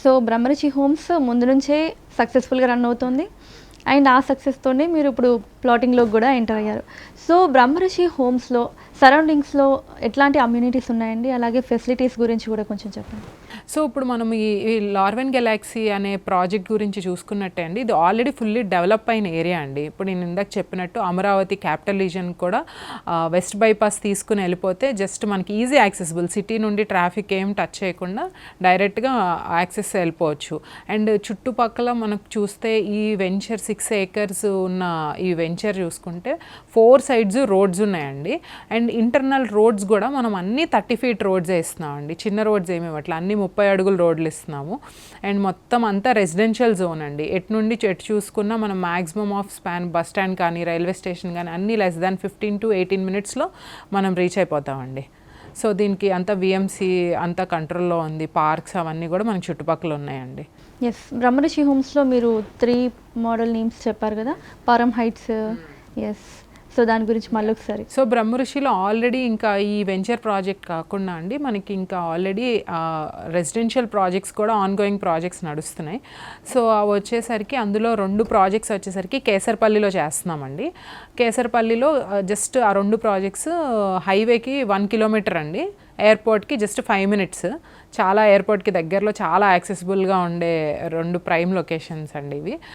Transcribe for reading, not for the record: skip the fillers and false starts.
So Brahmarishi homes ముందు నుంచే సక్సెస్ఫుల్గా రన్ అవుతుంది అండ్ ఆ సక్సెస్తోనే మీరు ఇప్పుడు ప్లాటింగ్లోకి కూడా ఎంటర్ అయ్యారు. సో బ్రహ్మరిషి హోమ్స్లో సరౌండింగ్స్లో ఎట్లాంటి అమ్యూనిటీస్ ఉన్నాయండి, అలాగే ఫెసిలిటీస్ గురించి కూడా కొంచెం చెప్పండి. సో ఇప్పుడు మనం ఈ లార్వెన్ గెలాక్సీ అనే ప్రాజెక్ట్ గురించి చూసుకున్నట్టే అండి, ఇది ఆల్రెడీ ఫుల్లీ డెవలప్ అయిన ఏరియా అండి. ఇప్పుడు నేను ఇందాక చెప్పినట్టు అమరావతి క్యాపిటల్ రీజన్ కూడా వెస్ట్ బైపాస్ తీసుకుని వెళ్ళిపోతే జస్ట్ మనకి ఈజీ యాక్సెసిబుల్, సిటీ నుండి ట్రాఫిక్ ఏం టచ్ చేయకుండా డైరెక్ట్గా యాక్సెస్ వెళ్ళిపోవచ్చు. అండ్ చుట్టుపక్కల మనకు చూస్తే ఈ వెంచర్ 6 acres ఉన్న ఈ వెంచర్ చూసుకుంటే 4 sides రోడ్స్ ఉన్నాయండి. అండ్ ఇంటర్నల్ రోడ్స్ కూడా మనం అన్నీ 30 feet రోడ్స్ వేస్తున్నామండి, చిన్న రోడ్స్ ఏమి ఇవ్వట్లేదు, అన్నీ 30 అడుగుల రోడ్లు ఇస్తున్నాము. అండ్ మొత్తం అంతా రెసిడెన్షియల్ జోన్ అండి. ఎటు నుండి చెట్టు చూసుకున్నా మనం maximum of span bus stand కానీ రైల్వే స్టేషన్ కానీ అన్నీ less than 15 to 18 minutesలో మనం రీచ్ అయిపోతామండి. సో దీనికి అంతా విఎంసీ అంతా కంట్రోల్లో ఉంది, పార్క్స్ అవన్నీ కూడా మనకి చుట్టుపక్కల ఉన్నాయండి. ఎస్, బ్రహ్మరిషి హోమ్స్లో మీరు 3 మోడల్ నేమ్స్ చెప్పారు కదా, పారం హైట్స్. ఎస్, సో దాని గురించి మళ్ళీ ఒకసారి. సో బ్రహ్మరిషిలో ఆల్రెడీ ఇంకా ఈ వెంచర్ ప్రాజెక్ట్ కాకుండా అండి మనకి ఇంకా ఆల్రెడీ రెసిడెన్షియల్ ప్రాజెక్ట్స్ కూడా ఆన్గోయింగ్ ప్రాజెక్ట్స్ నడుస్తున్నాయి. సో అవి వచ్చేసరికి అందులో 2 ప్రాజెక్ట్స్ వచ్చేసరికి కేసరపల్లిలో చేస్తున్నామండి. కేసరపల్లిలో జస్ట్ ఆ 2 ప్రాజెక్ట్స్ హైవేకి 1 kilometer అండి, ఎయిర్పోర్ట్కి జస్ట్ 5 minutes. చాలా ఎయిర్పోర్ట్కి దగ్గరలో చాలా యాక్సెసిబుల్గా ఉండే 2 ప్రైమ్ లొకేషన్స్ అండి ఇవి.